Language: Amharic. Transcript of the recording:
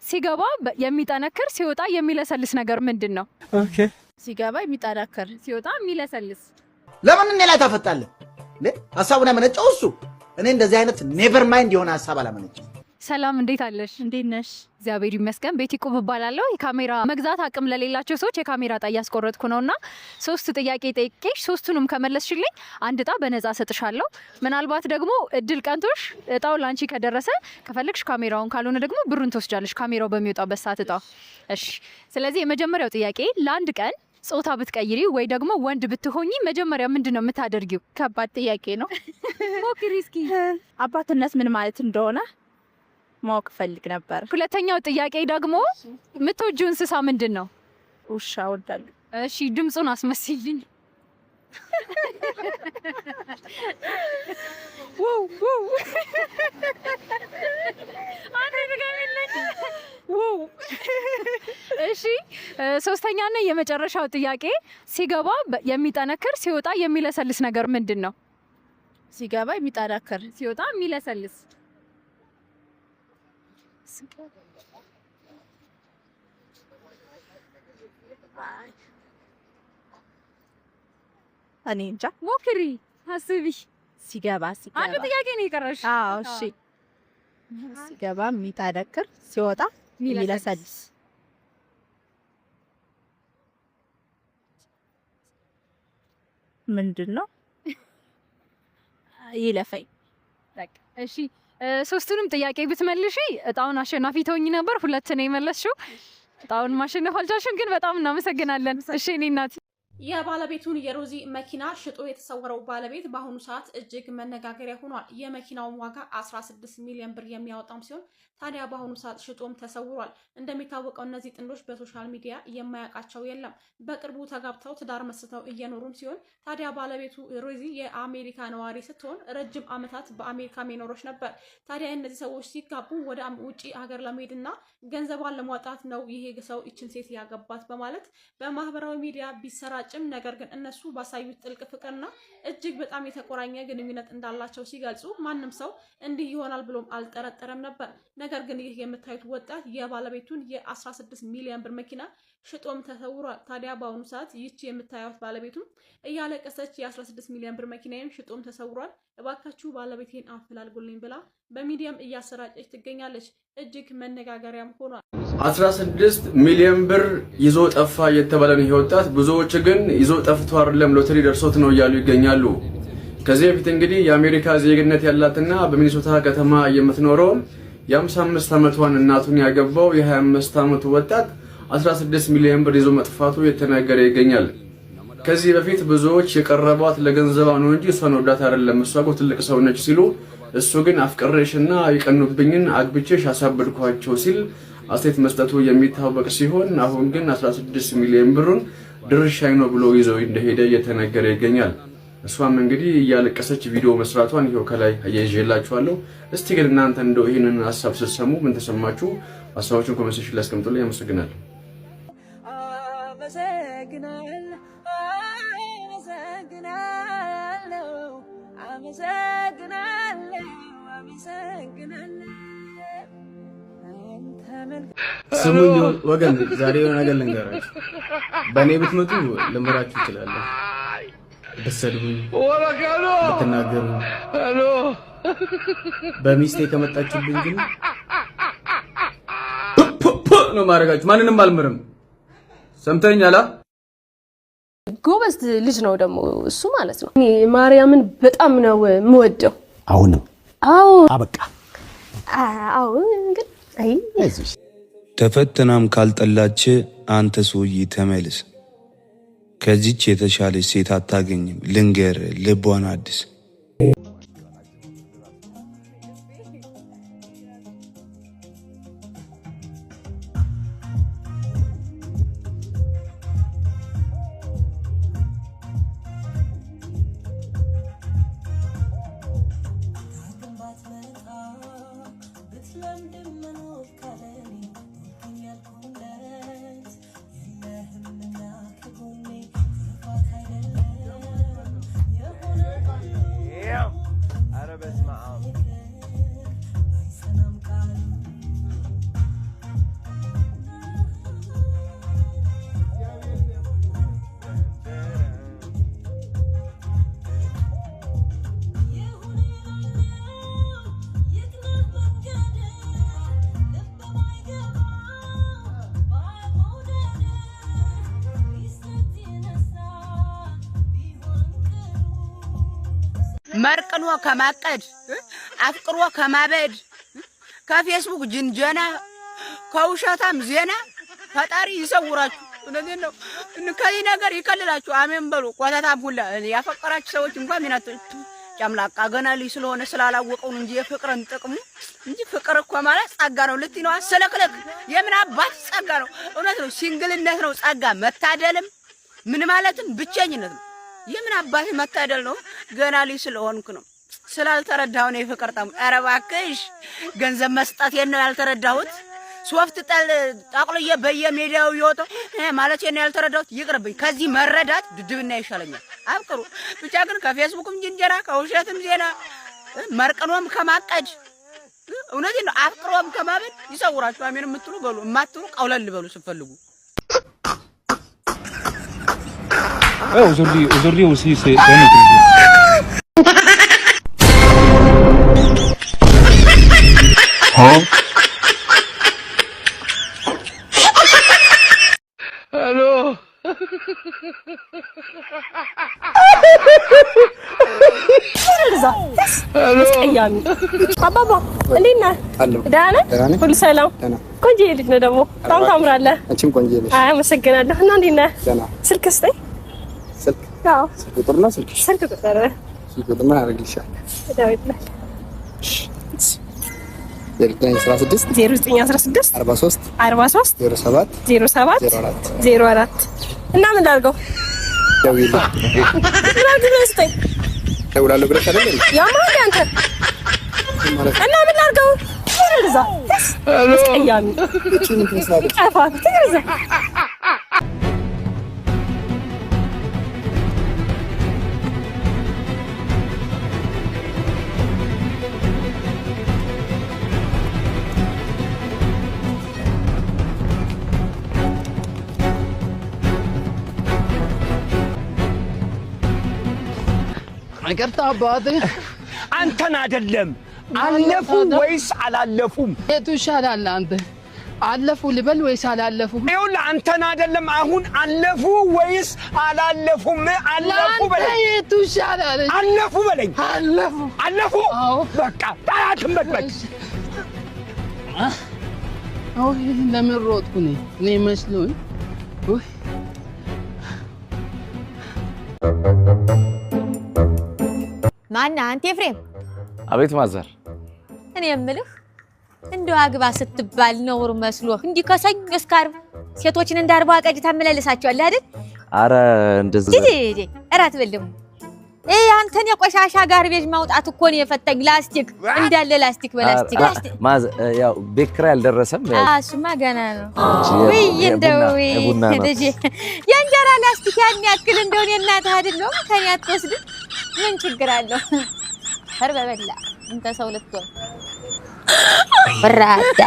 ሲገባ የሚጠነክር ሲወጣ የሚለሰልስ ነገር ምንድነው? ኦኬ ሲገባ የሚጠነክር ሲወጣ የሚለሰልስ ለምን እኔ ላይ ታፈጣለህ? ሐሳቡን ያመነጨው እሱ። እኔ እንደዚህ አይነት ኔቨር ማይንድ የሆነ ሐሳብ አላመነጨም። ሰላም እንዴት አለሽ? እንዴት ነሽ? እግዚአብሔር ይመስገን። ቤቲ ቁብ እባላለሁ። የካሜራ መግዛት አቅም ለሌላቸው ሰዎች የካሜራ ዕጣ እያስቆረጥኩ ነውና 3 ጥያቄ ጠይቄሽ 3ቱንም ከመለስሽልኝ አንድ ዕጣ በነፃ ሰጥሻለሁ። ምናልባት ደግሞ እድል ቀንቶሽ ዕጣው ላንቺ ከደረሰ ከፈለግሽ ካሜራውን ካልሆነ ደግሞ ብሩን ትወስጃለሽ ካሜራው በሚወጣበት ሰዓት ዕጣው። እሺ ስለዚህ የመጀመሪያው ጥያቄ ለአንድ ቀን ጾታ ብትቀይሪ ወይ ደግሞ ወንድ ብትሆኚ መጀመሪያ ምንድነው የምታደርጊው? ከባድ ጥያቄ ነው። ሞክሪ እስኪ። አባትነት ምን ማለት እንደሆነ ማወቅ ፈልግ ነበር። ሁለተኛው ጥያቄ ደግሞ የምትወጂው እንስሳ ምንድነው? ውሻ እወዳለሁ። እሺ ድምጹን አስመስይልኝ። ዋው ዋው ዋው። እሺ ሶስተኛና የመጨረሻው ጥያቄ ሲገባ የሚጠነክር ሲወጣ የሚለሰልስ ነገር ምንድነው? ሲገባ የሚጠነክር ሲወጣ የሚለሰልስ እኔ እንጃ። ሞክሪ አስቢ። ሲገባ አንድ ጥያቄ ነው የቀረሽ። አዎ እሺ። ሲገባ የሚጠነክር ሲወጣ የሚለሰልስ ምንድነው? ይለፈኝ። በቃ እሺ 3ቱንም ጥያቄ ብትመልሺ ዕጣውን አሸናፊ ትሆኚ ነበር። 2 ነው የመለስሽው። ዕጣውን ማሸነፍ አልቻልሽም፣ ግን በጣም እናመሰግናለን። እሺ እኔ እናት የባለቤቱን የሮዚ መኪና ሽጦ የተሰወረው ባለቤት በአሁኑ ሰዓት እጅግ መነጋገሪያ ሆኗል። የመኪናውን ዋጋ 16 ሚሊዮን ብር የሚያወጣም ሲሆን ታዲያ በአሁኑ ሰዓት ሽጦም ተሰውሯል። እንደሚታወቀው እነዚህ ጥንዶች በሶሻል ሚዲያ የማያውቃቸው የለም። በቅርቡ ተጋብተው ትዳር መስርተው እየኖሩም ሲሆን ታዲያ ባለቤቱ ሮዚ የአሜሪካ ነዋሪ ስትሆን ረጅም ዓመታት በአሜሪካ ሜኖሮች ነበር። ታዲያ እነዚህ ሰዎች ሲጋቡ ወደ ውጪ ሀገር ለመሄድና ገንዘቧን ለማውጣት ነው ይሄ ሰው ይችን ሴት ያገባት በማለት በማህበራዊ ሚዲያ ቢሰራጭ ነገር ግን እነሱ ባሳዩት ጥልቅ ፍቅርና እጅግ በጣም የተቆራኘ ግንኙነት እንዳላቸው ሲገልጹ ማንም ሰው እንዲህ ይሆናል ብሎም አልጠረጠረም ነበር። ነገር ግን ይህ የምታዩት ወጣት የባለቤቱን የ16 ሚሊዮን ብር መኪና ሽጦም ተሰውሯል። ታዲያ በአሁኑ ሰዓት ይቺ የምታዩት ባለቤቱም እያለቀሰች የ16 ሚሊዮን ብር መኪናዬን ሽጦም ተሰውሯል፣ እባካችሁ ባለቤቴን አፈላልጉልኝ ብላ በሚዲያም እያሰራጨች ትገኛለች። እጅግ መነጋገሪያም ሆኗል። 16 ሚሊዮን ብር ይዞ ጠፋ የተባለን ይሄ ወጣት ብዙዎች ግን ይዞ ጠፍቶ አይደለም ሎተሪ ደርሶት ነው እያሉ ይገኛሉ። ከዚህ በፊት እንግዲህ የአሜሪካ ዜግነት ያላትና በሚኒሶታ ከተማ የምትኖረው የ55 ዓመቷን እናቱን ያገባው የ25 ዓመቱ ወጣት 16 ሚሊዮን ብር ይዞ መጥፋቱ የተናገረ ይገኛል። ከዚህ በፊት ብዙዎች የቀረቧት ለገንዘቧ ነው እንጂ እሷን ወዳት አይደለም፣ እሷ እኮ ትልቅ ሰው ነች ሲሉ፣ እሱ ግን አፍቅሬሽና የቀኑብኝን አግብቼሽ አሳበድኳቸው ሲል አስተያየት መስጠቱ የሚታወቅ ሲሆን አሁን ግን 16 ሚሊዮን ብሩን ድርሻዬ ነው ብሎ ይዘው እንደሄደ እየተነገረ ይገኛል። እሷም እንግዲህ እያለቀሰች ቪዲዮ መስራቷን ይሄው ከላይ አያይዤላችኋለሁ። እስቲ ግን እናንተ እንደው ይሄንን ሐሳብ ስትሰሙ ምን ተሰማችሁ? ሐሳባችሁን ኮሜንት ሴክሽን ላይ አስቀምጡልኝ። አመሰግናለሁ። ስሙኝ ወገን፣ ዛሬ የሆነ ነገር ልንገራችሁ። በእኔ ብትመጡ ልምራችሁ እችላለሁ። ብትሰድቡኝ፣ ብትናገሩ፣ በሚስቴ ከመጣችሁብኝ ግን ነው ማድረጋችሁ። ማንንም አልምርም። ሰምተኛላ። ጎበዝ ልጅ ነው ደግሞ እሱ ማለት ነው። ማርያምን በጣም ነው የምወደው። አሁንም አዎ አበቃ። አዎ እንግዲህ አይ ተፈተናም ካልጠላች አንተ ሰውዬ ተመልስ። ከዚች የተሻለች ሴት አታገኝም። ልንገር ልቧን አድስ። መርቅኖ ከማቀድ አፍቅሮ ከማበድ ከፌስቡክ ጅንጀና ከውሸታም ዜና ፈጣሪ ይሰውራችሁ። እነዚህን ነው ከዚህ ነገር ይከልላችሁ። አሜን በሉ። ቆታታም ሁላ ያፈቀራችሁ ሰዎች እንኳን ሚናት ጫምላቃ ገና ልጅ ስለሆነ ስላላወቀው እንጂ የፍቅርን ጥቅሙ እንጂ ፍቅር እኮ ማለት ጸጋ ነው። ልትነው አሰለክለክ የምን አባት ጸጋ ነው። እውነት ነው። ሲንግልነት ነው ጸጋ። መታደልም ምን ማለትም ብቸኝነት ነው። የምን አባት መታደል ነው። ገና ልጅ ስለሆንኩ ነው ስላልተረዳው ነው የፍቅር ጣም። ኧረ እባክሽ ገንዘብ መስጠት ነው ያልተረዳሁት። ሶፍት ጠቅልዬ በየሜዳው ይወጣ ማለት ነው ያልተረዳሁት። ይቅርብኝ። ከዚህ መረዳት ድድብና ይሻለኛል። አፍቅሩ ብቻ ግን ከፌስቡክም ጅንጀራ ከውሸትም ዜና መርቅኖም ከማቀድ እውነቴን ነው አፍቅሮም ከማበድ ይሰውራችሁ። አሜን የምትሉ በሉ፣ የማትሉ ቀውለል በሉ ስትፈልጉ። aujourd'hui aussi c'est un autre jour. Allô. ቀያሚ አባባ እንዴት ነህ? ደህና ነህ? ሁሉ ሰላም? ቆንጆ ልጅ ነህ ደግሞ በጣም ታምራለህ። አንቺም ቆንጆ ነሽ። አይ አመሰግናለሁ። እና እንዴት ነህ? ደህና። ስልክ ስጠኝ። ስልክ? አዎ ስልክ ቁጥር ነው። ስልክ ቁጥር አደርግልሻለሁ። ዳዊት ነህ? 0916 43 07 04 እና ምን ላድርገው? ደውላለሁ ብለሽ አይደል? ያማል አንተ እና ምን ላድርገው? ትርዛ ቀያሚ ቀፋት ትርዛ ይቅርታ አባቴ። አንተን አይደለም አለፉ ወይስ አላለፉም? የቱ ይሻላል? አንተ አለፉ ልበል ወይስ አላለፉ? ይኸውልህ አንተን አይደለም አሁን አለፉ ወይስ አላለፉም? አለፉ በለኝ። የቱ ይሻላል? አለፉ በለኝ። አለፉ። አዎ በቃ ታያትም በቃ። አዎ ለምን ሮጥኩ እኔ መስሎኝ። ማነህ አንተ ኤፍሬም? አቤት ማዘር። እኔ የምልህ እንደው አግባ ስትባል ነውር መስሎህ እንዲህ ከሰኞ እስከ ዓርብ ሴቶችን እንዳርባ ቀጅ ታመላለሳቸዋለህ አይደል? አረ እንደዚህ እራት በልም አንተን የቆሻሻ ጋርቤጅ ማውጣት እኮ ነው የፈተኝ። ላስቲክ እንዳለ ላስቲክ በላስቲክ ያው ቤት ኪራይ አልደረሰም። እሱማ ገና ነው። ወይ እንደው ልጄ የእንጀራ ላስቲክ ያን ያክል እንደው እናትህ አይደለም ከኔ አትወስድም? ምን ችግር አለው? ፈርበበላ እንተ ሰው ልትሆን ወራዳ